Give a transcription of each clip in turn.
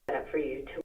there for you to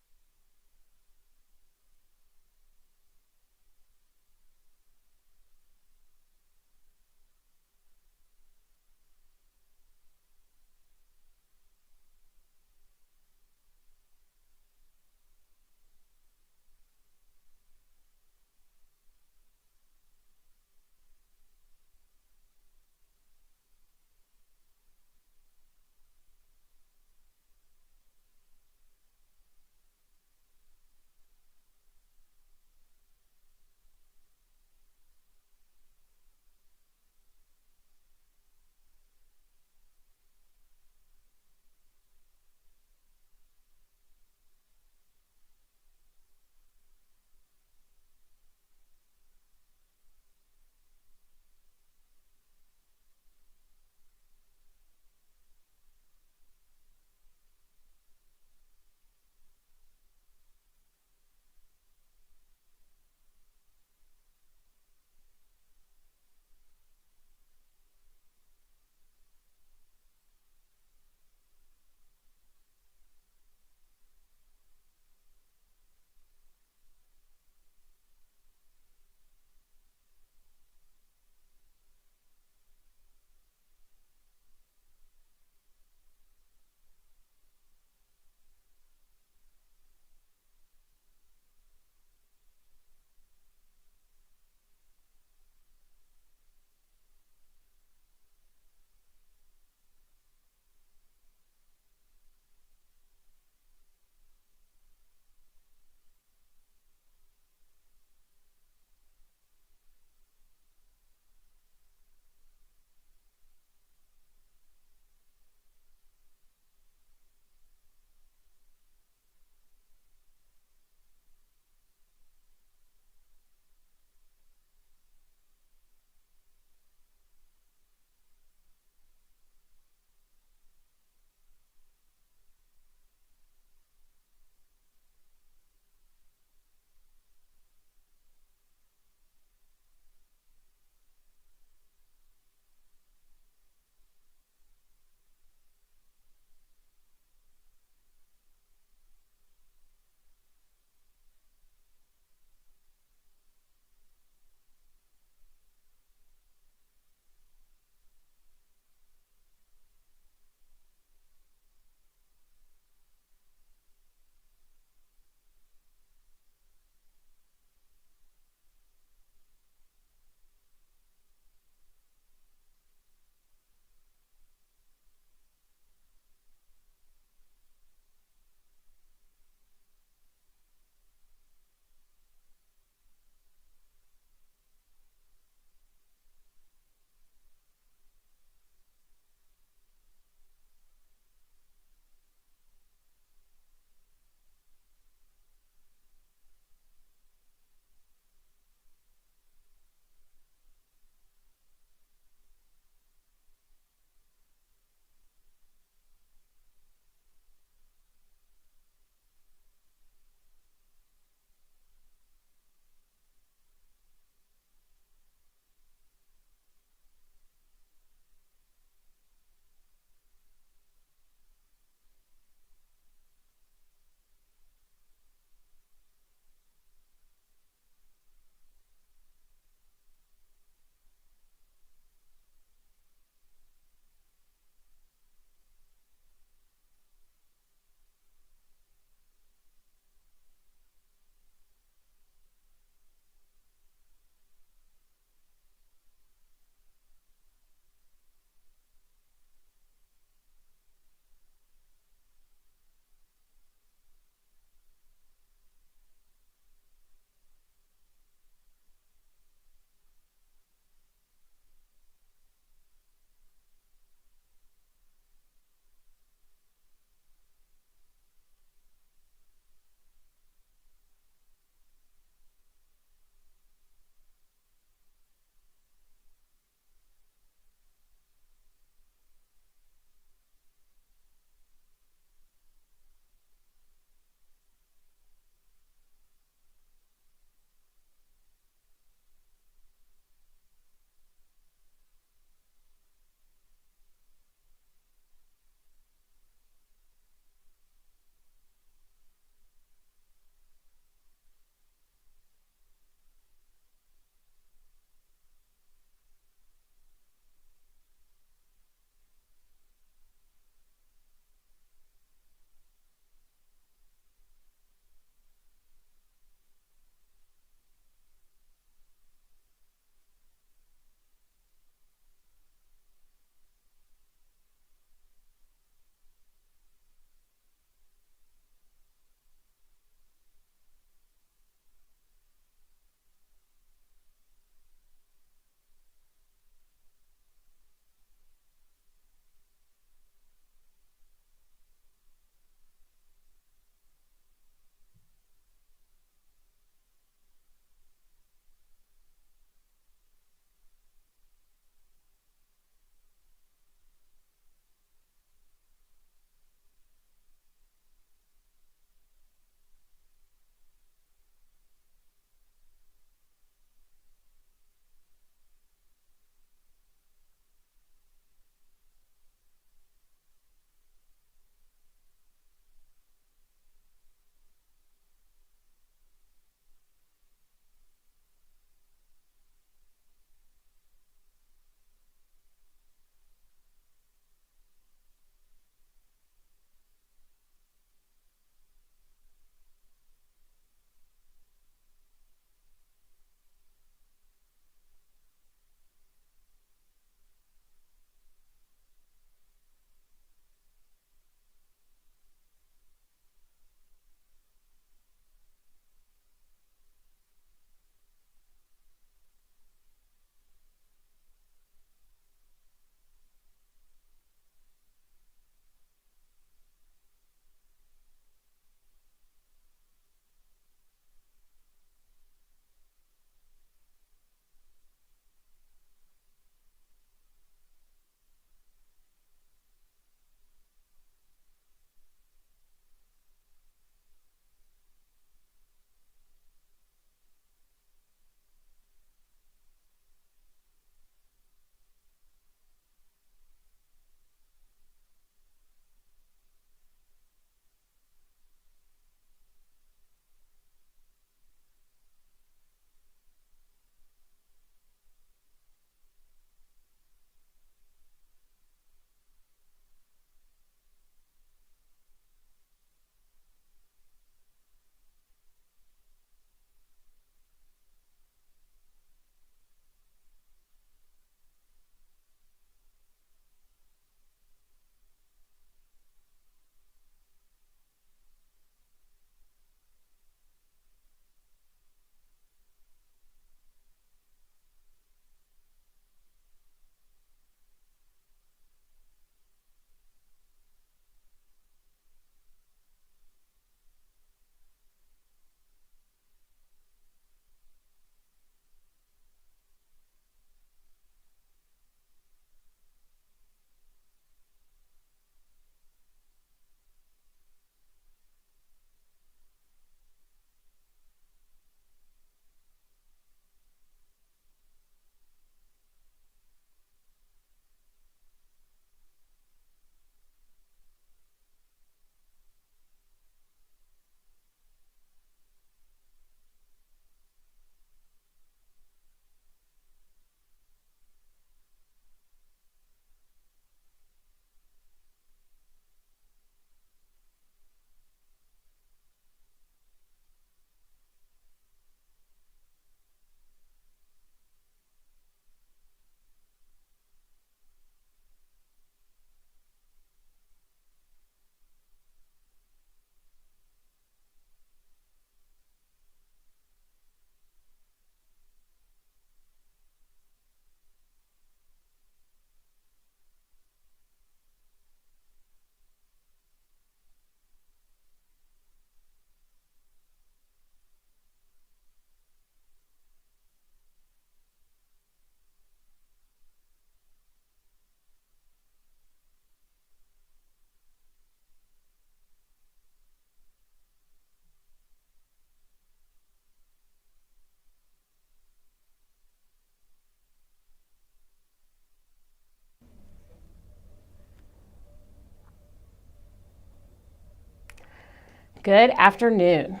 Good afternoon.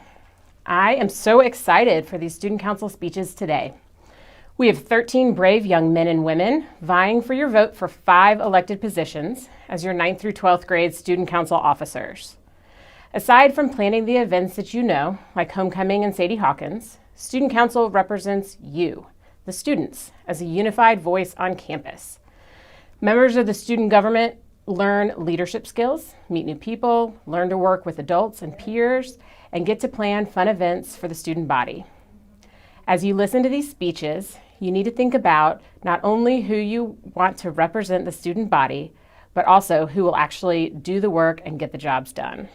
I am so excited for these student council speeches today. We have 13 brave young men and women vying for your vote for 5 elected positions as your 9th through 12th grade student council officers. Aside from planning the events that you know, like homecoming and Sadie Hawkins, student council represents you, the students, as a unified voice on campus. Members of the student government learn leadership skills, meet new people, learn to work with adults and peers, and get to plan fun events for the student body. As you listen to these speeches, you need to think about not only who you want to represent the student body, but also who will actually do the work and get the jobs done.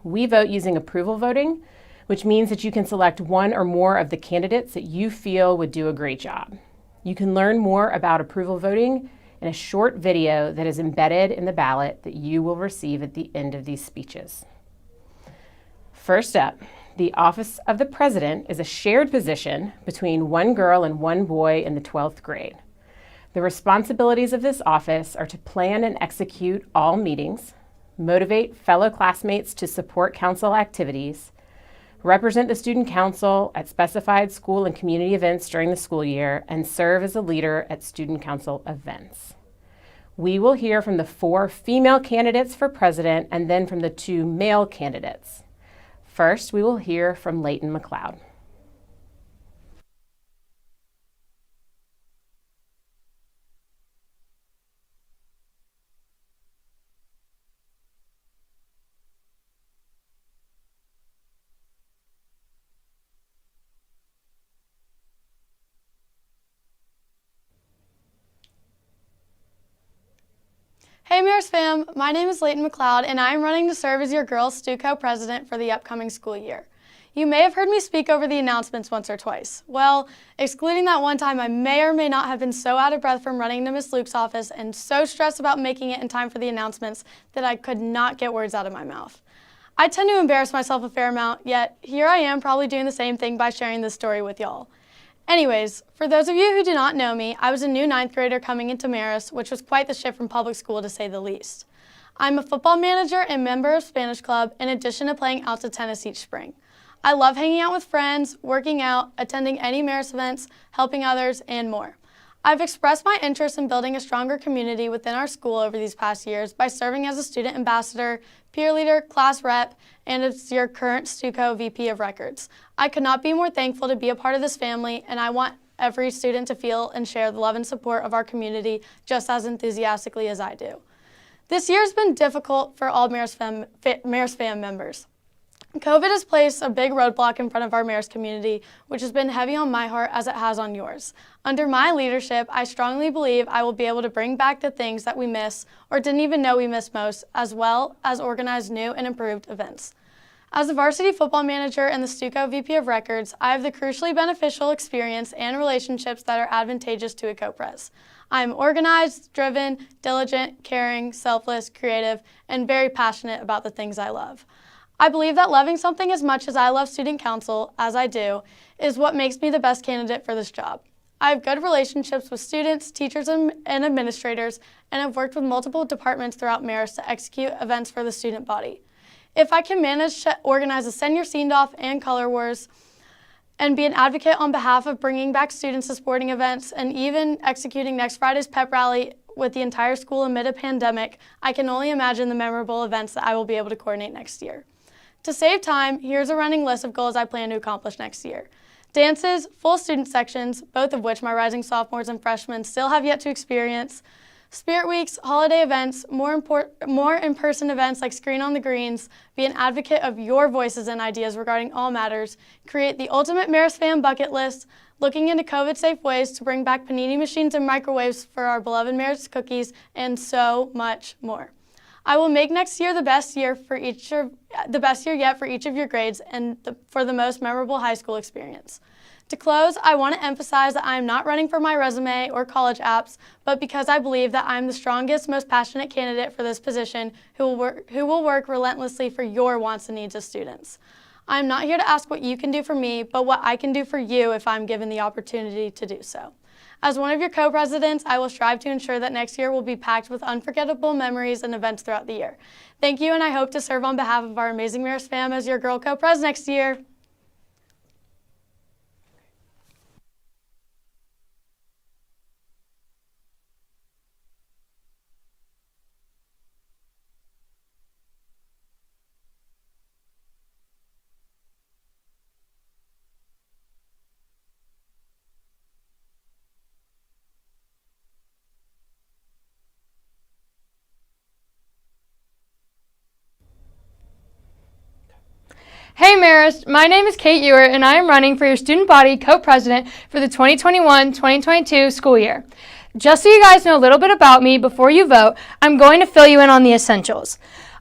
We vote using approval voting, which means that you can select one or more of the candidates that you feel would do a great job. You can learn more about approval voting in a short video that is embedded in the ballot that you will receive at the end of these speeches. First up, the office of the president is a shared position between one girl and one boy in the 12th grade. The responsibilities of this office are to plan and execute all meetings, motivate fellow classmates to support council activities, represent the student council at specified school and community events during the school year, and serve as a leader at student council events. We will hear from the 4 female candidates for president and then from the 2 male candidates. First, we will hear from Leighton McLeod. Hey Mayor's fam, my name is Leighton McLeod and I am running to serve as your girls' StuCo president for the upcoming school year. You may have heard me speak over the announcements once or twice. Well, excluding that one time, I may or may not have been so out of breath from running to Miss Luke's office and so stressed about making it in time for the announcements that I could not get words out of my mouth. I tend to embarrass myself a fair amount, yet here I am probably doing the same thing by sharing this story with y'all. Anyways, for those of you who do not know me, I was a new 9th grader coming into Marist, which was quite the shift from public school to say the least. I'm a football manager and member of Spanish Club in addition to playing outdoor tennis each spring. I love hanging out with friends, working out, attending any Marist events, helping others, and more. I've expressed my interest in building a stronger community within our school over these past years by serving as a student ambassador, peer leader, class rep, and as your current StuCo VP of Records. I could not be more thankful to be a part of this family, and I want every student to feel and share the love and support of our community just as enthusiastically as I do. This year has been difficult for all Marist fam members. COVID has placed a big roadblock in front of our Marist community, which has been heavy on my heart as it has on yours. Under my leadership, I strongly believe I will be able to bring back the things that we miss or didn't even know we missed most, as well as organize new and improved events. As the varsity football manager and the StuCo VP of Records, I have the crucially beneficial experience and relationships that are advantageous to a co-pres. I am organized, driven, diligent, caring, selfless, creative, and very passionate about the things I love. I believe that loving something as much as I love student council, as I do, is what makes me the best candidate for this job. I have good relationships with students, teachers, and administrators, and have worked with multiple departments throughout Marist to execute events for the student body. If I can manage to organize a senior send-off and color wars, and be an advocate on behalf of bringing back students to sporting events, and even executing next Friday's pep rally with the entire school amid a pandemic, I can only imagine the memorable events that I will be able to coordinate next year. To save time, here's a running list of goals I plan to accomplish next year. Dances, full student sections, both of which my rising sophomores and freshmen still have yet to experience. Spirit weeks, holiday events, more in-person events like Screen on the Greens, be an advocate of your voices and ideas regarding all matters, create the ultimate Marist fan bucket list, looking into COVID-safe ways to bring back panini machines and microwaves for our beloved Marist cookies, and so much more. I will make next year the best year yet for each of your grades and for the most memorable high school experience. To close, I want to emphasize that I am not running for my resume or college apps, but because I believe that I am the strongest, most passionate candidate for this position who will work relentlessly for your wants and needs as students. I'm not here to ask what you can do for me, but what I can do for you if I'm given the opportunity to do so. As one of your co-presidents, I will strive to ensure that next year will be packed with unforgettable memories and events throughout the year. Thank you, and I hope to serve on behalf of our amazing Mayor's fam as your girl co-pres next year. Hey Marist, my name is Kate Ewert and I am running for your student body co-president for the 2021-2022 school year. Just so you guys know a little bit about me before you vote, I'm going to fill you in on the essentials.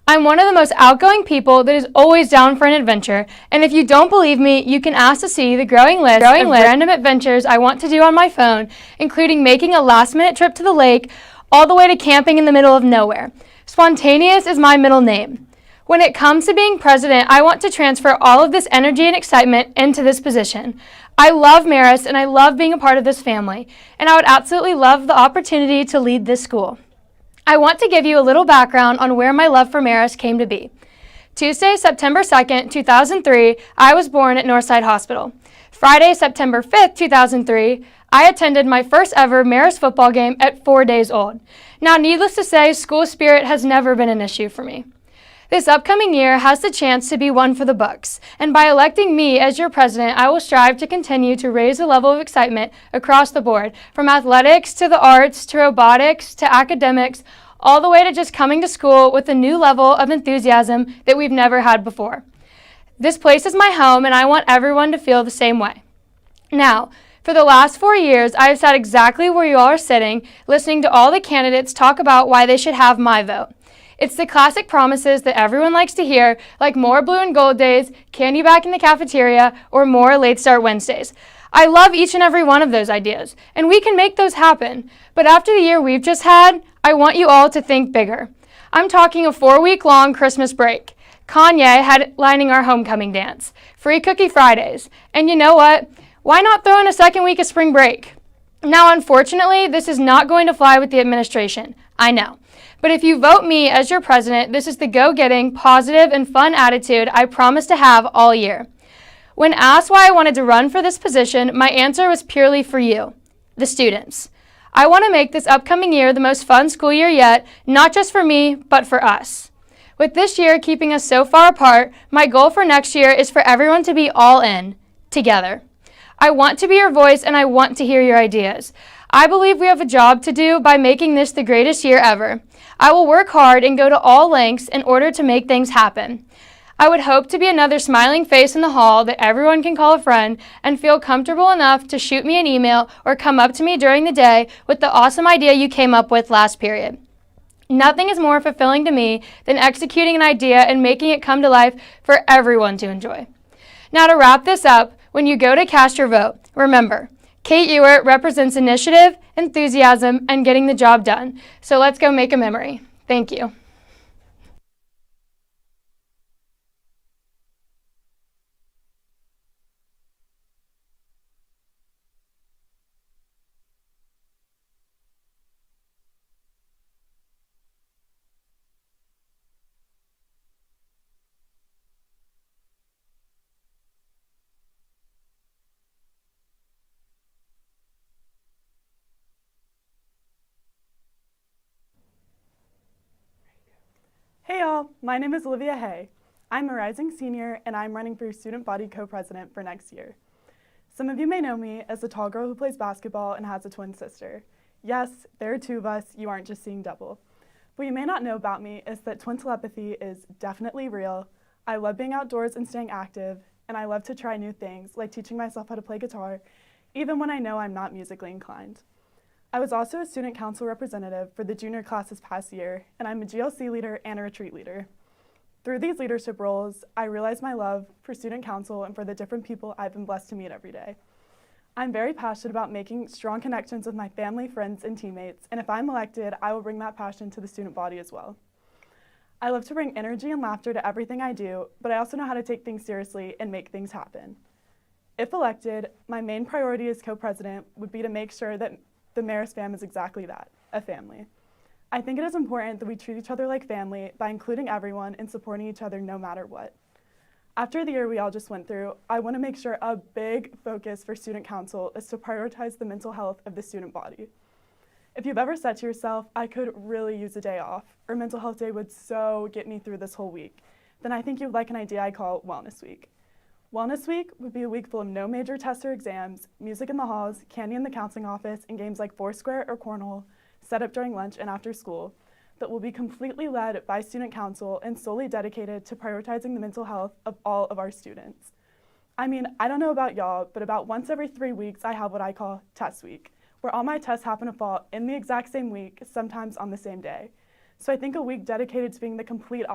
I'm one of the most outgoing people that is always down for an adventure, and if you don't believe me, you can ask to see the growing list of random adventures I want to do on my phone, including making a last-minute trip to the lake, all the way to camping in the middle of nowhere. Spontaneous is my middle name. When it comes to being president, I want to transfer all of this energy and excitement into this position. I love Marist and I love being a part of this family, and I would absolutely love the opportunity to lead this school. I want to give you a little background on where my love for Marist came to be. Tuesday, September 2nd, 2003, I was born at Northside Hospital. Friday, September 5th, 2003, I attended my first ever Marist football game at 4 days old. Now, needless to say, school spirit has never been an issue for me. This upcoming year has the chance to be one for the books, and by electing me as your president, I will strive to continue to raise the level of excitement across the board, from athletics to the arts to robotics to academics, all the way to just coming to school with a new level of enthusiasm that we've never had before. This place is my home, and I want everyone to feel the same way. Now, for the last 4 years, I have sat exactly where you all are sitting, listening to all the candidates talk about why they should have my vote. It's the classic promises that everyone likes to hear, like more blue and gold days, candy back in the cafeteria, or more late start Wednesdays. I love each and every one of those ideas, and we can make those happen. But after the year we've just had, I want you all to think bigger. I'm talking a 4-week-long Christmas break, Kanye headlining our homecoming dance, free Cookie Fridays, and you know what? Why not throw in a second week of spring break? Now, unfortunately, this is not going to fly with the administration. I know. But if you vote me as your president, this is the go-getting, positive, and fun attitude I promise to have all year. When asked why I wanted to run for this position, my answer was purely for you, the students. I want to make this upcoming year the most fun school year yet, not just for me, but for us. With this year keeping us so far apart, my goal for next year is for everyone to be all in, together. I want to be your voice and I want to hear your ideas. I believe we have a job to do by making this the greatest year ever. I will work hard and go to all lengths in order to make things happen. I would hope to be another smiling face in the hall that everyone can call a friend and feel comfortable enough to shoot me an email or come up to me during the day with the awesome idea you came up with last period. Nothing is more fulfilling to me than executing an idea and making it come to life for everyone to enjoy. Now, to wrap this up, when you go to cast your vote, remember, Kate Ewert represents initiative, enthusiasm, and getting the job done. So let's go make a memory. Thank you. Hey y'all, my name is Olivia Hay. I'm a rising senior and I'm running for your student body co-president for next year. Some of you may know me as the tall girl who plays basketball and has a twin sister. Yes, there are 2 of us, you aren't just seeing double. What you may not know about me is that twin telepathy is definitely real. I love being outdoors and staying active, and I love to try new things, like teaching myself how to play guitar, even when I know I'm not musically inclined. I was also a student council representative for the junior class this past year, and I'm a GLC leader and a retreat leader. Through these leadership roles, I realized my love for student council and for the different people I've been blessed to meet every day. I'm very passionate about making strong connections with my family, friends, and teammates, and if I'm elected, I will bring that passion to the student body as well. I love to bring energy and laughter to everything I do, but I also know how to take things seriously and make things happen. If elected, my main priority as co-president would be to make sure that the Marist fam is exactly that, a family. I think it is important that we treat each other like family by including everyone and supporting each other no matter what. After the year we all just went through, I want to make sure a big focus for Student Council is to prioritize the mental health of the student body. If you've ever said to yourself, I could really use a day off, or mental health day would so get me through this whole week, then I think you'd like an idea I call Wellness Week. Wellness Week would be a week full of no major tests or exams, music in the halls, candy in the counseling office, and games like Foursquare or Cornhole, set up during lunch and after school, that will be completely led by Student Council and solely dedicated to prioritizing the mental health of all of our students. I mean, I don't know about y'all, but about once every 3 weeks I have what I call Test Week, where all my tests happen to fall in the exact same week, sometimes on the same day. So I think a week dedicated to being the complete